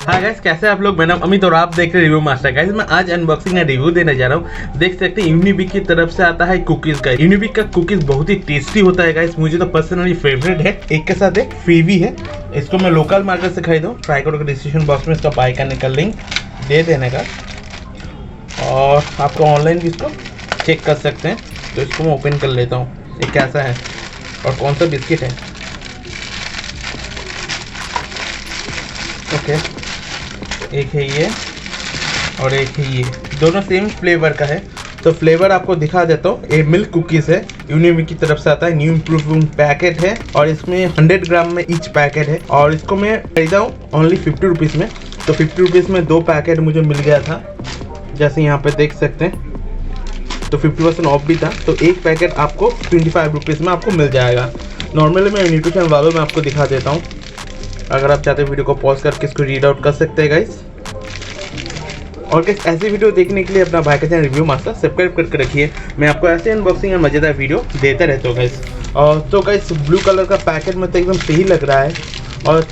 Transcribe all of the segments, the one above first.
हाँ गाइस, कैसे आप लोग? मेरा नाम अमित और आप देख रहे रिव्यू मास्टर। गाइस मैं आज अनबॉक्सिंग एंड रिव्यू देने जा रहा हूँ। देख सकते हैं यूनिबिक की तरफ से आता है कुकीज का। यूनिबिक का कुकीज बहुत ही टेस्टी होता है गाइस, मुझे तो पर्सनली फेवरेट है। एक के साथ एक फ्रीबी है। इसको मैं लोकल मार्केट से खरीदा हूँ। ट्राई करोगे डिस्क्रिप्शन बॉक्स में इसका बाय करने का लिंक दे देने का, और आपको ऑनलाइन भी इसको चेक कर सकते हैं। तो इसको मैं ओपन कर लेता हूँ, ये कैसा है और कौन सा बिस्किट है। ओके, एक है ये और एक है ये, दोनों सेम फ्लेवर का है। तो फ्लेवर आपको दिखा देता हूँ। ये मिल्क कुकीज़ है, यूनिबिक की तरफ से आता है। न्यू इम्प्रूव पैकेट है और इसमें 100 ग्राम में ईच पैकेट है। और इसको मैं खरीदा हूँ ओनली 50 रुपीज़ में। तो 50 रुपीज़ में 2 पैकेट मुझे मिल गया था, जैसे यहाँ पे देख सकते हैं। तो 50% ऑफ भी था, तो एक पैकेट आपको 25 रुपीज़ में आपको मिल जाएगा। नॉर्मली मैं न्यूट्रिशन वालों में आपको दिखा देता हूँ। अगर आप चाहते हैं वीडियो को पॉज करके इसको रीड आउट कर सकते हैं गाइस। और गाइस ऐसी वीडियो देखने के लिए अपना भाई का चैनल रिव्यू मास्टर सब्सक्राइब करके रखिए। मैं आपको ऐसे अनबॉक्सिंग और मज़ेदार वीडियो देता रहता हूँ गाइस। और तो गाइस ब्लू कलर का पैकेट में तो एकदम सही लग रहा है। और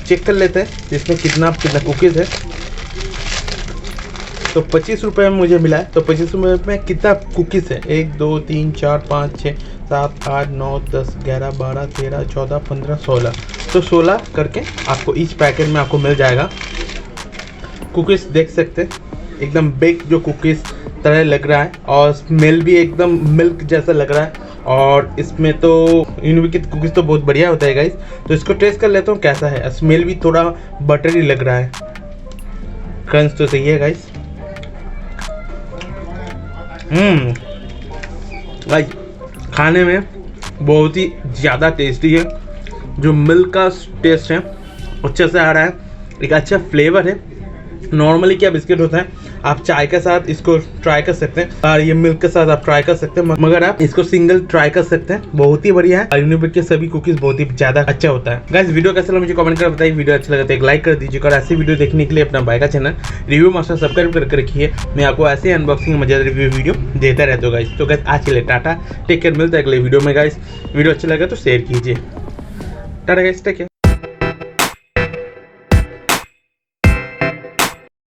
चेक कर लेते हैं इसमें कितना कुकीज़ है। तो 25 रुपये में मुझे मिला है। तो 25 रुपये में कितना कुकीज़ है? 1 2 3 4 5 6 7 8 9 10 11 12 13 14 15 16। तो 16 करके आपको इस पैकेट में आपको मिल जाएगा। कुकीज़ देख सकते हैं, एकदम बेक जो कुकीज़ तरह लग रहा है और स्मेल भी एकदम मिल्क जैसा लग रहा है। और इसमें तो यूनिबिक की कुकीज़ तो बहुत बढ़िया होता है गाइस। तो इसको टेस्ट कर लेता हूँ कैसा है। स्मेल भी थोड़ा बटरी लग रहा है। क्रंच तो सही है गाइस। गाइस खाने में बहुत ही ज़्यादा टेस्टी है। जो मिल्क का टेस्ट है अच्छे से आ रहा है, एक अच्छा फ्लेवर है। नॉर्मली क्या बिस्किट होता है, आप चाय के साथ इसको ट्राई कर सकते हैं और ये मिल्क के साथ आप ट्राई कर सकते हैं, मगर आप इसको सिंगल ट्राई कर सकते हैं। बहुत ही बढ़िया है। यूनिबिक के सभी कुकीज़ बहुत ही ज़्यादा अच्छा होता है। गाइस वीडियो कैसा लगा मुझे कमेंट कर बताइए। वीडियो अच्छा लगा तो एक लाइक कर दीजिएगा। और ऐसी वीडियो देखने के लिए अपना भाई का चैनल रिव्यू मास्टर सब्सक्राइब करके रखिए। मैं आपको ऐसे अनबॉक्सिंग मजेदार रिव्यू वीडियो देता रहता हूँ गाइस। तो गाइस आज के लिए टाटा, टेक केयर। मिलता है अगले वीडियो में गाइस। वीडियो अच्छा लगा तो शेयर कीजिए। Tata guys, take care.